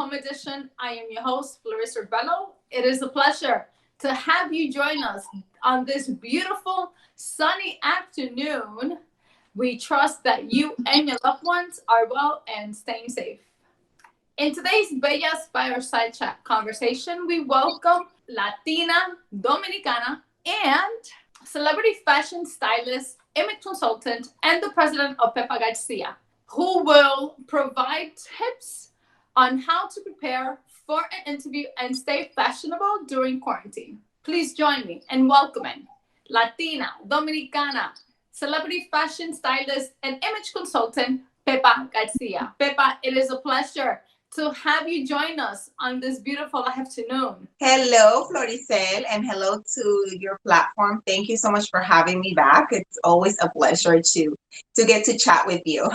Home Edition. I am your host, Clarissa Bello. It is a pleasure to have you join us on this beautiful sunny afternoon. We trust that you and your loved ones are well and staying safe. In today's Bellas Fireside Chat conversation, we welcome Latina, Dominicana, and celebrity fashion stylist, image consultant, and the president of Pepa Garcia, who will provide tips on how to prepare for an interview and stay fashionable during quarantine. Please join me in welcoming Latina, Dominicana, celebrity fashion stylist, and image consultant, Pepa Garcia. Pepa, it is a pleasure to have you join us on this beautiful afternoon. Hello, Floricel, and hello to your platform. Thank you so much for having me back. It's always a pleasure to get to chat with you.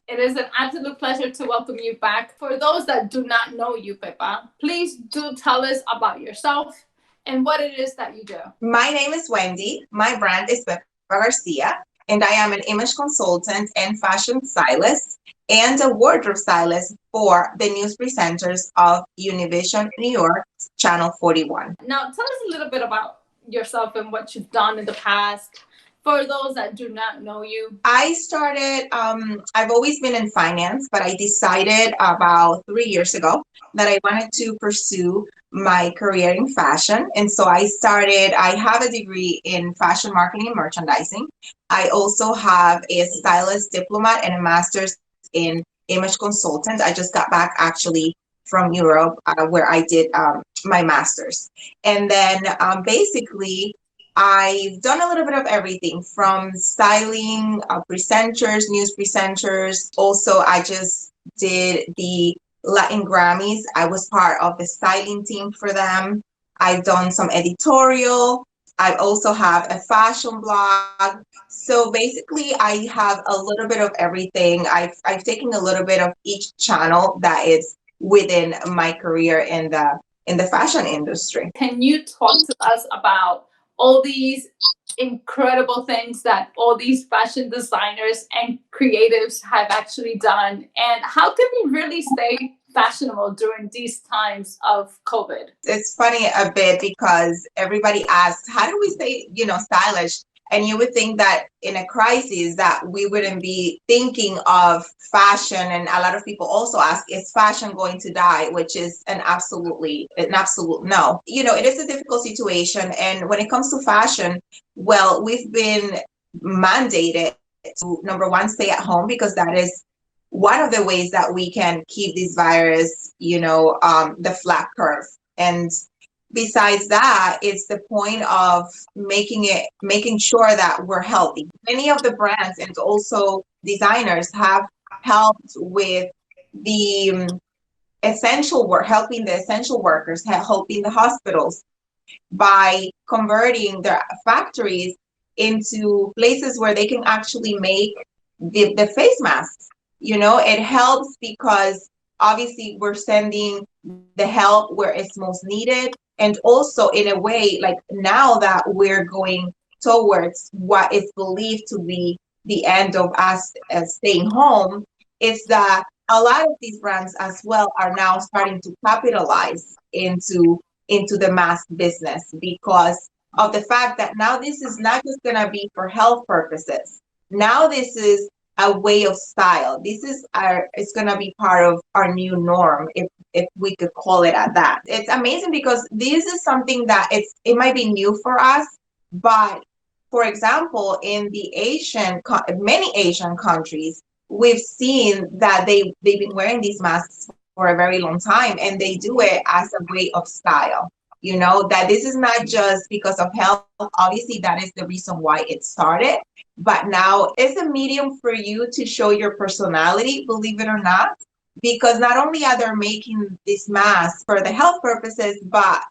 It is an absolute pleasure to welcome you back. For those that do not know you, Pepa, please do tell us about yourself and what it is that you do. My name is Wendy. My brand is Pepa Garcia, and I am an image consultant and fashion stylist and a wardrobe stylist for the news presenters of Univision New York, Channel 41. Now, tell us a little bit about yourself and what you've done in the past for those that do not know you. I started, I've always been in finance, but I decided about 3 years ago that I wanted to pursue my career in fashion. And so I have a degree in fashion marketing and merchandising. I also have a stylist diploma and a master's in image consultant. I just got back actually from Europe where I did my master's. And then basically, I've done a little bit of everything from styling, presenters, news presenters. Also, I just did the Latin Grammys. I was part of the styling team for them. I've done some editorial. I also have a fashion blog. So basically, I have a little bit of everything. I've taken a little bit of each channel that is within my career in the fashion industry. Can you talk to us about all these incredible things that all these fashion designers and creatives have actually done, and how can we really stay fashionable during these times of COVID? It's funny a bit because everybody asks, how do we stay, stylish? And you would think that in a crisis that we wouldn't be thinking of fashion. And a lot of people also ask, is fashion going to die? Which is an absolute no. It is a difficult situation. And when it comes to fashion, well, we've been mandated to, number one, stay at home, because that is one of the ways that we can keep this virus, the flat curve. And besides that, it's the point of making sure that we're healthy. Many of the brands and also designers have helped with the essential work, helping the essential workers, helping the hospitals by converting their factories into places where they can actually make the face masks. It helps because obviously we're sending the help where it's most needed. And also in a way, like now that we're going towards what is believed to be the end of us staying home, is that a lot of these brands as well are now starting to capitalize into the mask business, because of the fact that now this is not just going to be for health purposes. Now this is a way of style. It's going to be part of our new norm, if we could call it at that. It's amazing because this is something that it might be new for us, but for example, in many Asian countries, we've seen that they've been wearing these masks for a very long time, and they do it as a way of style. That this is not just because of health. Obviously, that is the reason why it started. But now it's a medium for you to show your personality, believe it or not, because not only are they making these masks for the health purposes, but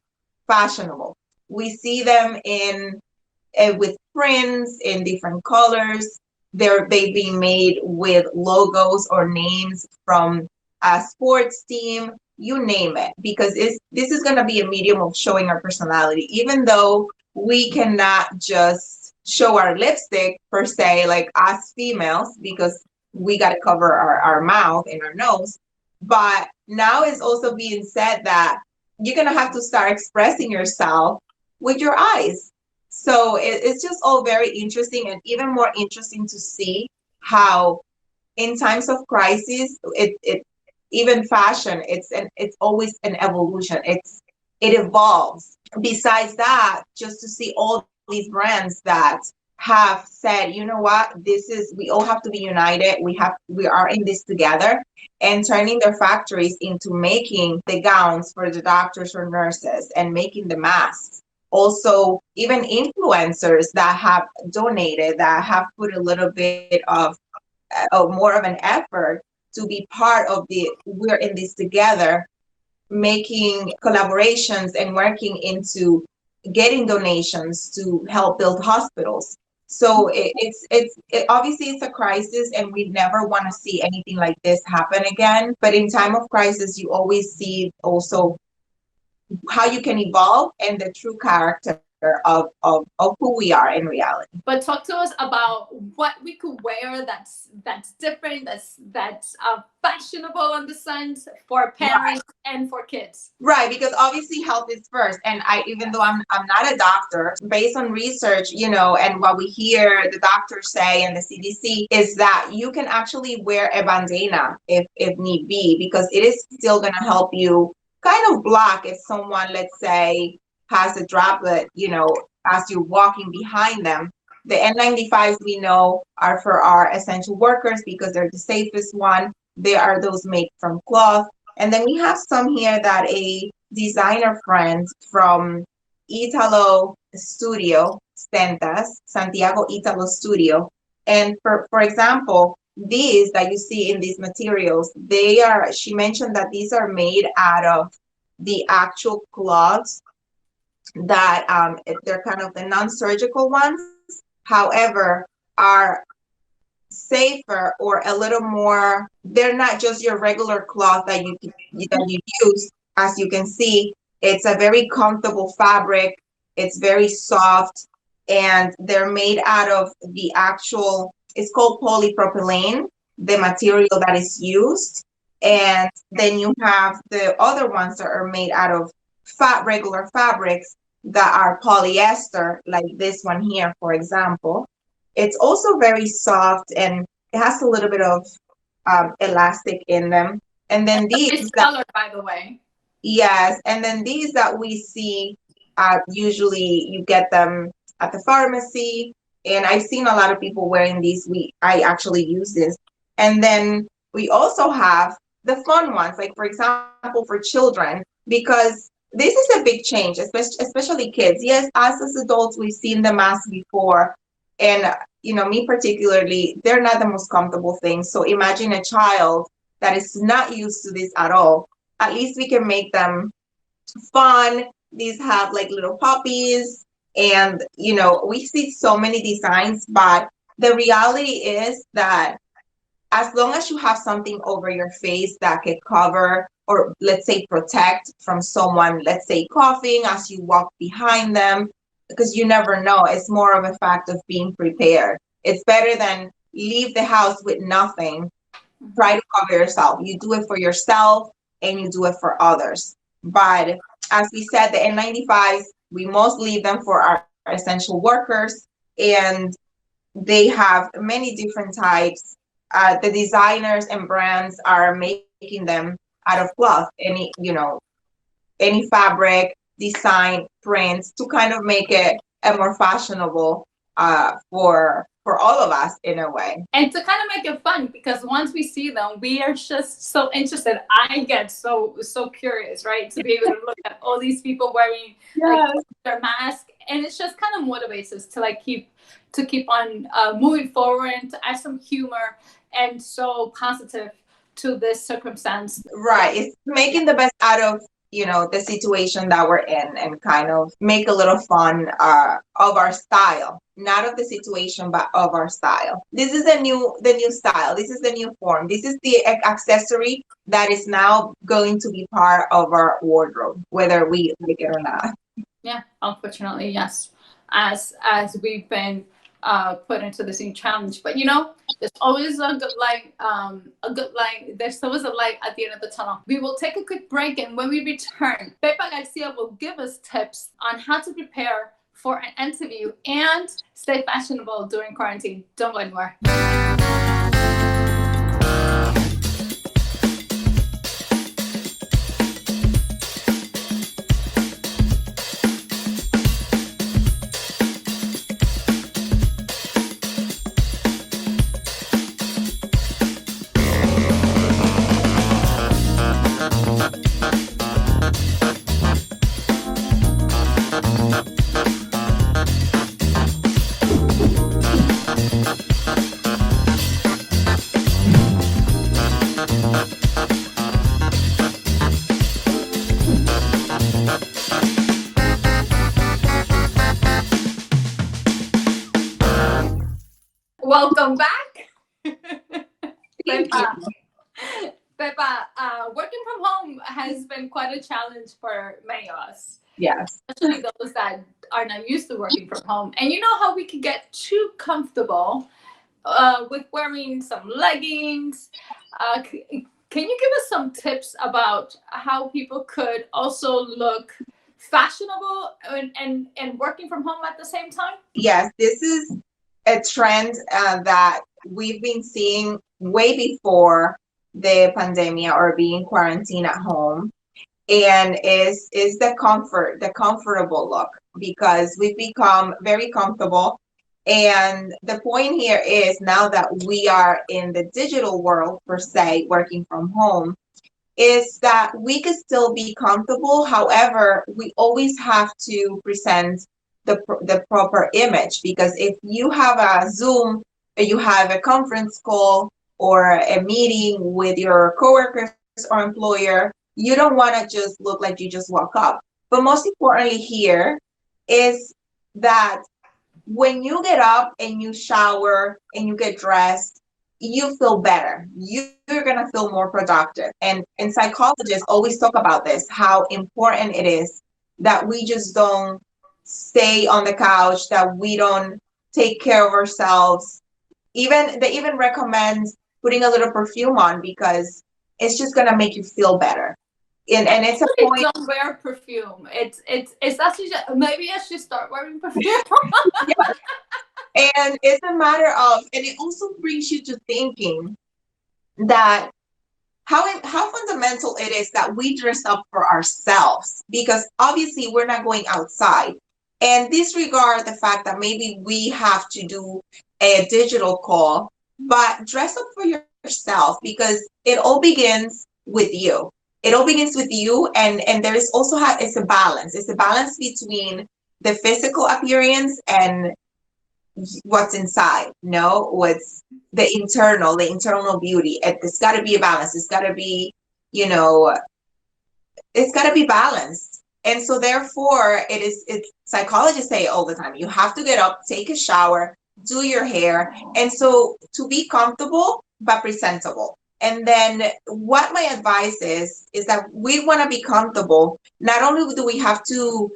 fashionable. We see them with prints in different colors. They've been made with logos or names from a sports team, you name it, because this is going to be a medium of showing our personality, even though we cannot just show our lipstick per se, like us females, because we got to cover our mouth and our nose. But now it's also being said that you're going to have to start expressing yourself with your eyes. So it's just all very interesting, and even more interesting to see how in times of crisis, it even fashion, it's always an evolution. It evolves. Besides that, just to see all these brands that have said, you know what, we all have to be united. We are in this together, and turning their factories into making the gowns for the doctors or nurses and making the masks. Also, even influencers that have donated, that have put a little bit of more of an effort to be part of the we're in this together, making collaborations and working into getting donations to help build hospitals. So obviously it's a crisis, and we never want to see anything like this happen again. But in time of crisis, you always see also how you can evolve and the true character of who we are in reality. But talk to us about what we could wear that's different, that's fashionable in the sense for parents and for kids. Right, because obviously health is first. And even though I'm not a doctor, based on research, and what we hear the doctors say and the CDC is that you can actually wear a bandana if need be, because it is still going to help you kind of block if someone, let's say, has a droplet, as you're walking behind them. The N95s we know are for our essential workers because they're the safest one. They are those made from cloth. And then we have some here that a designer friend from Italo Studio sent us, Santiago Italo Studio. And for example, these that you see in these materials, she mentioned that these are made out of the actual cloths that they're kind of the non-surgical ones. However, are safer or a little more, they're not just your regular cloth that you use. As you can see, it's a very comfortable fabric. It's very soft, and they're made out of the actual, it's called polypropylene, the material that is used. And then you have the other ones that are made out of regular fabrics that are polyester, like this one here, for example. It's also very soft, and it has a little bit of elastic in them. And then It's colored, by the way. Yes, and then these that we see, usually you get them at the pharmacy, and I've seen a lot of people wearing these. I actually use this. And then we also have the fun ones, like for example, for children, because this is a big change, especially kids. Yes, us as adults, we've seen the mask before, and me particularly, they're not the most comfortable things. So imagine a child that is not used to this at all. At least we can make them fun. These have like little puppies, and we see so many designs, but the reality is that as long as you have something over your face that can cover, or let's say protect from someone, let's say coughing as you walk behind them, because you never know. It's more of a fact of being prepared. It's better than leave the house with nothing. Try to cover yourself. You do it for yourself, and you do it for others. But as we said, the N95s, we most leave them for our essential workers, and they have many different types. The designers and brands are making them out of cloth, any fabric, design, prints, to kind of make it a more fashionable for all of us in a way. And to kind of make it fun, because once we see them, we are just so interested. I get so curious, right? To be able to look at all these people wearing their mask, and it's just kind of motivates us to keep on moving forward, and to add some humor and so positive to this circumstance. Right. It's making the best out of the situation that we're in, and kind of make a little fun of our style, not of the situation, but of our style. This is the new style. This is the new form. This is the accessory that is now going to be part of our wardrobe, whether we like it or not. Yeah, unfortunately, yes. As we've been put into this new challenge. But you know, there's always a good light. There's always a light at the end of the tunnel. We will take a quick break, and when we return, Pepa Garcia will give us tips on how to prepare for an interview and stay fashionable during quarantine. Don't go anywhere. Welcome back. Pepa, working from home has been quite a challenge for many of us. Yes. Especially those that are not used to working from home. And you know how we can get too comfortable with wearing some leggings. Can you give us some tips about how people could also look fashionable and working from home at the same time? Yes, this is a trend that we've been seeing way before the pandemic or being quarantined at home, and is the comfortable look, because we've become very comfortable. And the point here is, now that we are in the digital world per se, working from home, is that we could still be comfortable. However, we always have to present the proper image, because if you have a Zoom, or you have a conference call or a meeting with your coworkers or employer, you don't want to just look like you just woke up. But most importantly here is that when you get up and you shower and you get dressed, you feel better. You're going to feel more productive. And psychologists always talk about this, how important it is that we just don't stay on the couch, that we don't take care of ourselves. They even recommend putting a little perfume on, because it's just going to make you feel better. And it's a point. Don't wear perfume. It's actually just, maybe I should start wearing perfume. Yeah. And it's a matter of, and it also brings you to thinking that how fundamental it is that we dress up for ourselves, because obviously we're not going outside. And disregard the fact that maybe we have to do a digital call, but dress up for yourself, because it all begins with you. It all begins with you, and there is also it's a balance. It's a balance between the physical appearance and what's inside. No, what's the internal beauty. It's got to be a balance. It's got to be, it's got to be balanced. And so therefore, it's psychologists say all the time, you have to get up, take a shower, do your hair. And so to be comfortable, but presentable. And then what my advice is that we want to be comfortable. Not only do we have to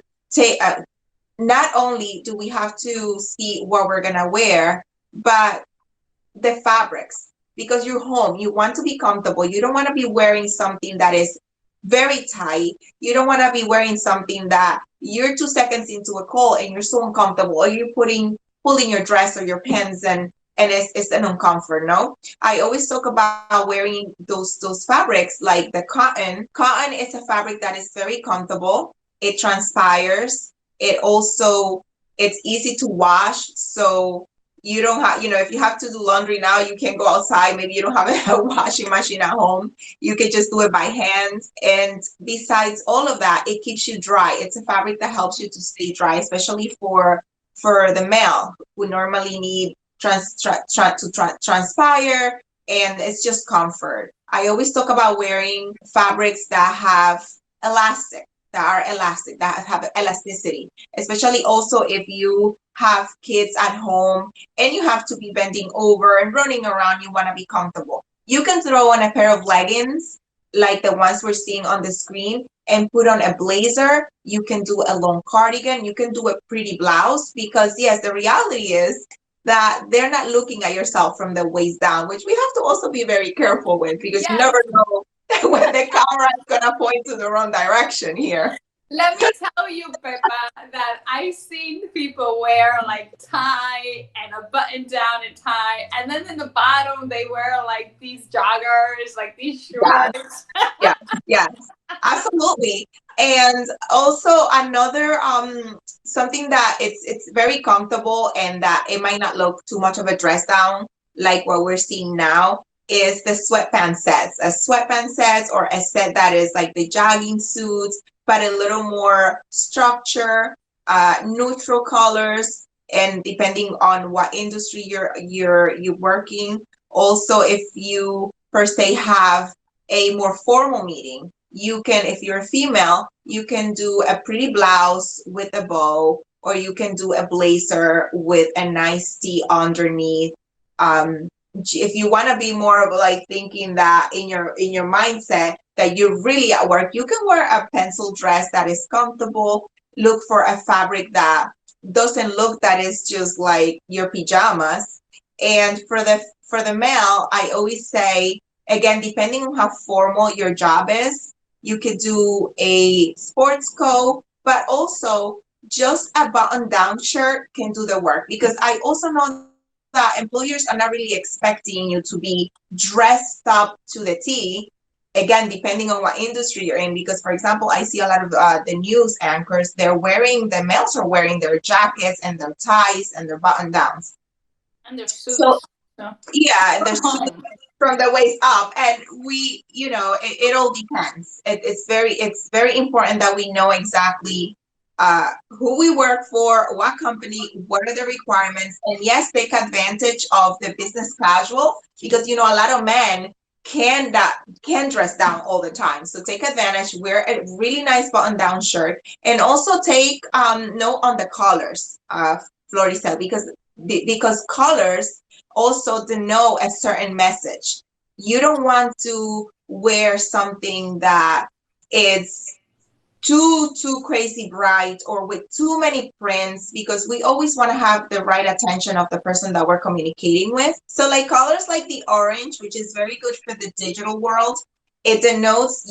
see what we're going to wear, but the fabrics, because you're home, you want to be comfortable. You don't want to be wearing something that is very tight. You don't want to be wearing something that you're 2 seconds into a call and you're so uncomfortable, or you're pulling your dress or your pants and it's an uncomfort. No, I always talk about wearing those fabrics like the cotton. Cotton is a fabric that is very comfortable. It transpires. It's easy to wash. So you don't have, if you have to do laundry now, you can't go outside. Maybe you don't have a washing machine at home. You can just do it by hand. And besides all of that, it keeps you dry. It's a fabric that helps you to stay dry, especially for the male who normally need to transpire, and it's just comfort. I always talk about wearing fabrics that have that have elasticity, especially also if you have kids at home and you have to be bending over and running around, you want to be comfortable. You can throw on a pair of leggings like the ones we're seeing on the screen and put on a blazer. You can do a long cardigan. You can do a pretty blouse, because yes, the reality is that they're not looking at yourself from the waist down, which we have to also be very careful with, because you Yes. never know when the camera is gonna point to the wrong direction here. Let me tell you, Pepa, that I've seen people wear like tie and a button down and tie, and then in the bottom they wear like these joggers, like these Yeah, shorts. yeah, yeah, absolutely. And also another something that it's very comfortable and that it might not look too much of a dress down like what we're seeing now is the sweatpants sets. A sweatpants set, or a set that is like the jogging suits, but a little more structure, neutral colors, and depending on what industry you're working. Also, if you per se have a more formal meeting, you can, if you're a female, you can do a pretty blouse with a bow, or you can do a blazer with a nice tee underneath. If you want to be more of like thinking that in your mindset that you're really at work, you can wear a pencil dress that is comfortable. Look for a fabric that doesn't look that is just like your pajamas. And for the male, I always say, again, depending on how formal your job is, you could do a sports coat, but also just a button down shirt can do the work, because I also know that employers are not really expecting you to be dressed up to the T. Again, depending on what industry you're in, because for example, I see a lot of the news anchors, the males are wearing their jackets and their ties and their button downs. And their So suits. So. yeah, and there's from the waist up, and we, it all depends. It's very important that we know exactly who we work for, what company, what are the requirements, and yes, take advantage of the business casual, because a lot of men can dress down all the time. So take advantage, wear a really nice button down shirt, and also take note on the colors, Florissa, because colors also denote a certain message. You don't want to wear something that is too crazy bright or with too many prints, because we always want to have the right attention of the person that we're communicating with. So like colors like the orange, which is very good for the digital world, it denotes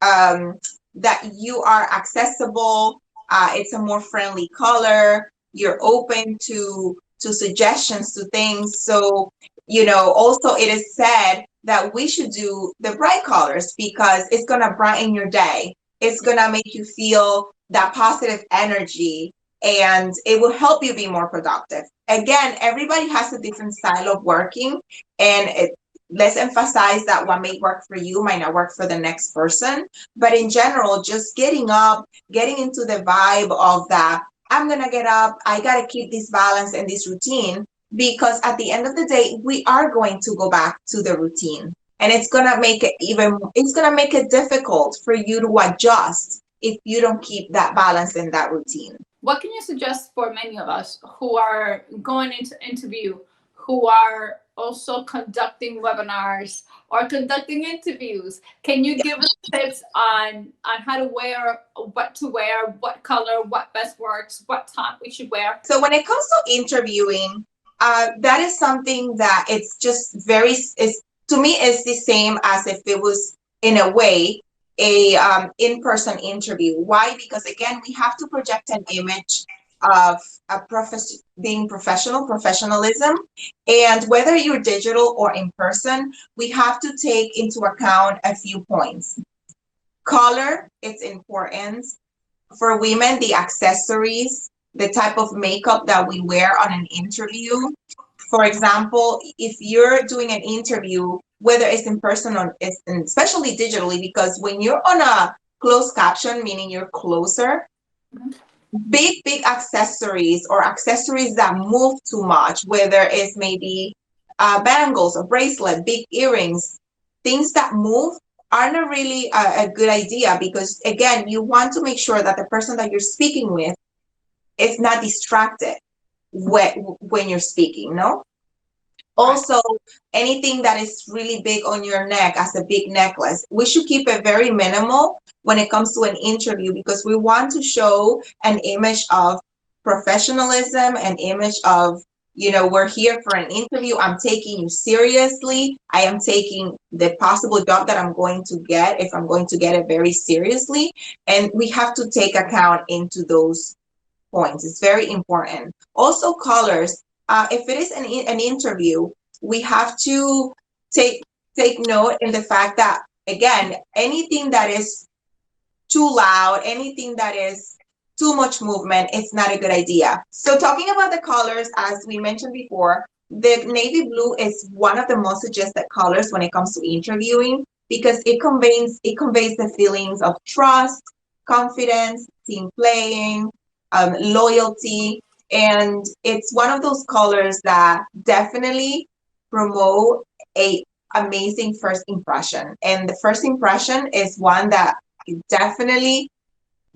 that you are accessible. It's a more friendly color. You're open to suggestions, to things. So also it is said that we should do the bright colors, because it's going to brighten your day. It's going to make you feel that positive energy, and it will help you be more productive. Again, everybody has a different style of working, and let's emphasize that what may work for you might not work for the next person. But in general, just getting up, getting into the vibe of that, I'm going to get up, I got to keep this balance and this routine, because at the end of the day, we are going to go back to the routine. And it's gonna make it difficult for you to adjust if you don't keep that balance and that routine. What can you suggest for many of us who are going into interview, who are also conducting webinars or conducting interviews? Can you give us tips on how to wear, what color, what best works, what top we should wear? So when it comes to interviewing, that is something that it's just to me, it's the same as if it was, in a way, a in-person interview. Why? Because again, we have to project an image of being professionalism, and whether you're digital or in person, we have to take into account a few points. Color, it's important. For women, the accessories, the type of makeup that we wear on an interview. For example, if you're doing an interview, whether it's in person or especially digitally, because when you're on a closed caption, meaning you're closer, big accessories, or accessories that move too much, whether it's maybe bangles or bracelet, big earrings, things that move are not really a good idea, because again, you want to make sure that the person that you're speaking with is not distracted when you're speaking, no? Also, anything that is really big on your neck, as a big necklace, we should keep it very minimal when it comes to an interview, because we want to show an image of professionalism, an image of You know, we're here for an interview. I'm taking you seriously. I am taking the possible job that I'm going to get, if I'm going to get it, very seriously. And we have to take account into those points. It's very important. Also, colors. If it is an interview, we have to take take note in the fact that, again, anything that is too loud, anything that is too much movement, it's not a good idea. So talking about the colors, as we mentioned before, the navy blue is one of the most suggested colors when it comes to interviewing, because it conveys the feelings of trust, confidence, team playing, loyalty, and it's one of those colors that definitely promote a amazing first impression. And the first impression is one that definitely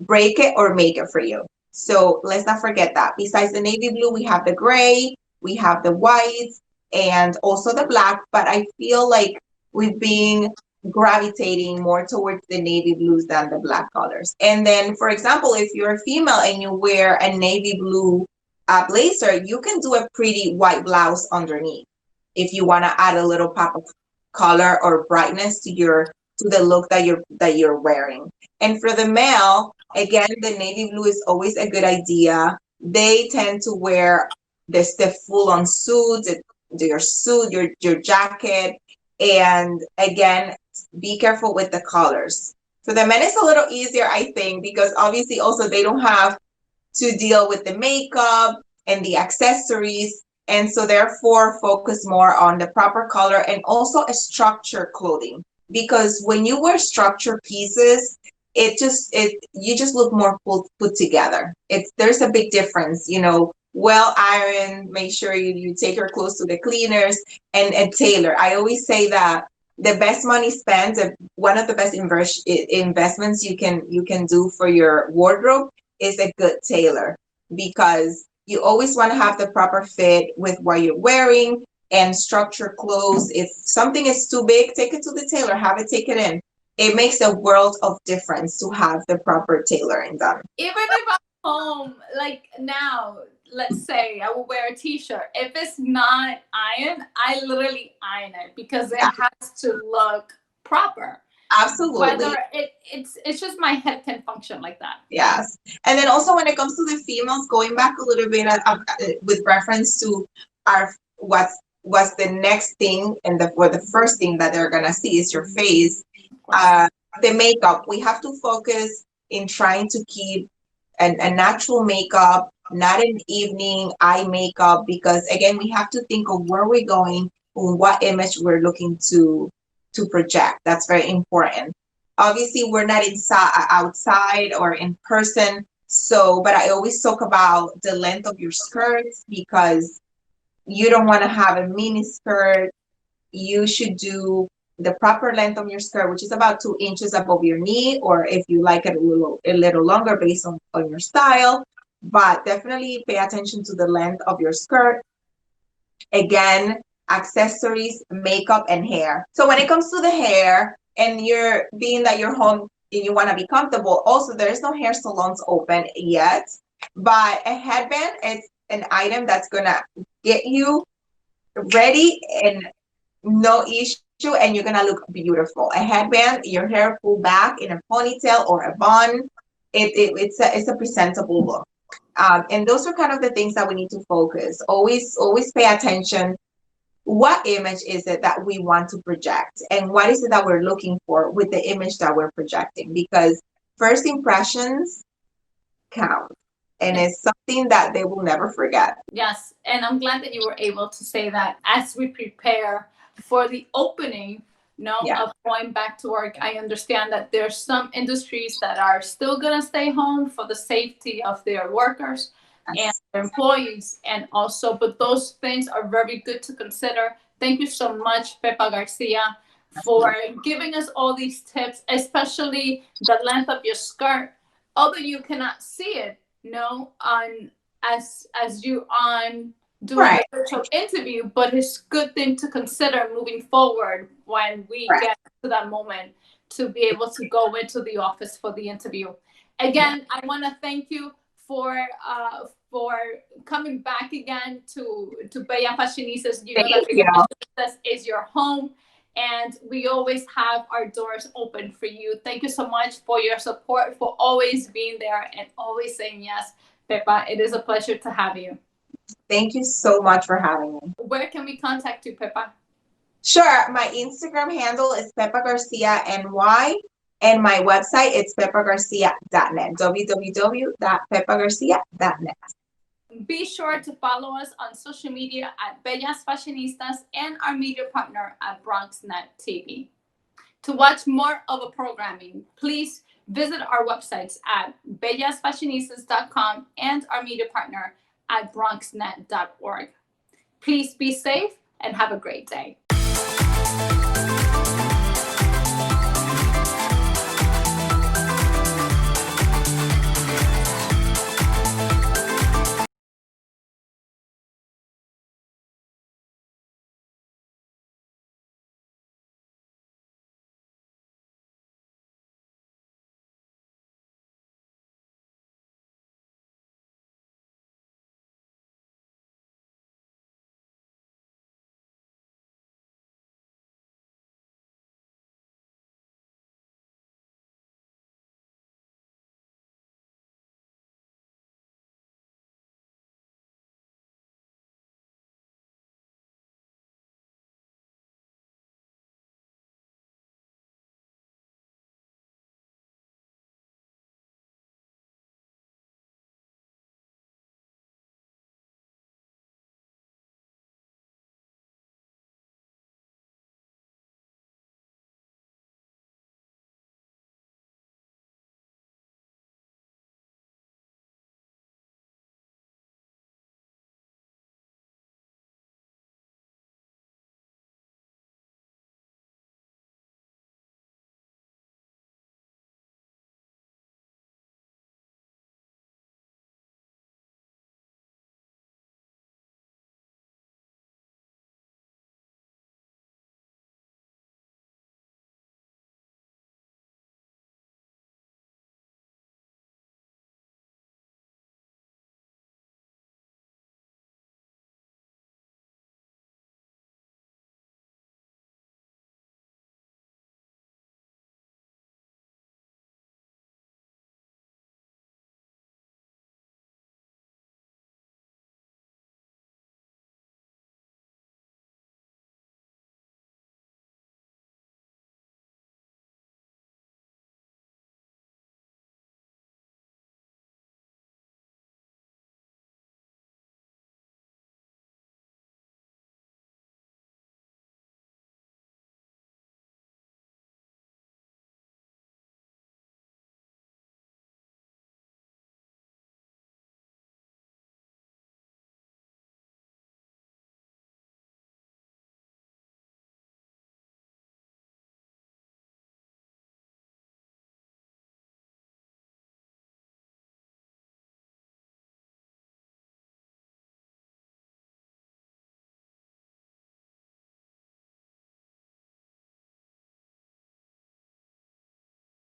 break it or make it for you. So let's not forget that. Besides the navy blue, we have the gray, we have the white, and also the black. But I feel like we've been gravitating more towards the navy blues than the black colors. And then, for example, if you're a female and you wear a navy blue blazer, you can do a pretty white blouse underneath if you want to add a little pop of color or brightness to the look that you're wearing. And for the male, again, the navy blue is always a good idea. They tend to wear the full on suit, your suit, your jacket, and again, be careful with the colors. For the men, it's a little easier, I think, because obviously also they don't have to deal with the makeup and the accessories. And so therefore focus more on the proper color and also a structured clothing. Because when you wear structured pieces, it you just look more put together. There's a big difference, well ironed, make sure you take your clothes to the cleaners and tailor. I always say that the best money spent, one of the best investments you can do for your wardrobe is a good tailor, because you always want to have the proper fit with what you're wearing and structure clothes. If something is too big, take it to the tailor, have it take it in. It makes a world of difference to have the proper tailoring done. Even if I'm home, like now, let's say I will wear a t-shirt. If it's not ironed, I literally iron it because it has to look proper. Absolutely. Whether it's just my head can function like that. Yes. And then also when it comes to the females, going back a little bit with reference to our what's the next thing, and the first thing that they're gonna see is your face. The makeup, we have to focus in trying to keep a natural makeup, not an evening eye makeup, because again, we have to think of where we're going, what image we're looking to project. That's very important. Obviously, we're not outside or in person. So, but I always talk about the length of your skirts, because you don't want to have a mini skirt. You should do the proper length of your skirt, which is about 2 inches above your knee, or if you like it a little longer based on your style. But definitely pay attention to the length of your skirt. Again, accessories, makeup, and hair. So when it comes to the hair, and you're home and you want to be comfortable, also there's no hair salons open yet, but a headband is an item that's gonna get you ready and no issue, and you're gonna look beautiful. A headband, your hair pulled back in a ponytail or a bun, it's a presentable look. And those are kind of the things that we need to focus. Always pay attention. What image is it that we want to project, and what is it that we're looking for with the image that we're projecting? Because first impressions count, and it's something that they will never forget. Yes, and I'm glad that you were able to say that as we prepare for the opening, of going back to work. I understand that there's some industries that are still gonna stay home for the safety of their workers and their employees, and also, but those things are very good to consider. Thank you so much, Pepa Garcia, for giving us all these tips, especially the length of your skirt. Although you cannot see it, on as you on doing the virtual interview, but it's a good thing to consider moving forward when we get to that moment to be able to go into the office for the interview. Again, I want to thank you for for coming back again to Bella Fashionistas. You know Thank that you. Bella Fashionistas is your home, and we always have our doors open for you. Thank you so much for your support, for always being there and always saying yes. Pepa, it is a pleasure to have you. Thank you so much for having me. Where can we contact you, Pepa? Sure. My Instagram handle is Pepa Garcia NY, and my website is pepagarcia.net. www.pepagarcia.net. Be sure to follow us on social media at Bellas Fashionistas and our media partner at BronxNet TV. To watch more of our programming, please visit our websites at bellasfashionistas.com and our media partner at bronxnet.org. Please be safe and have a great day.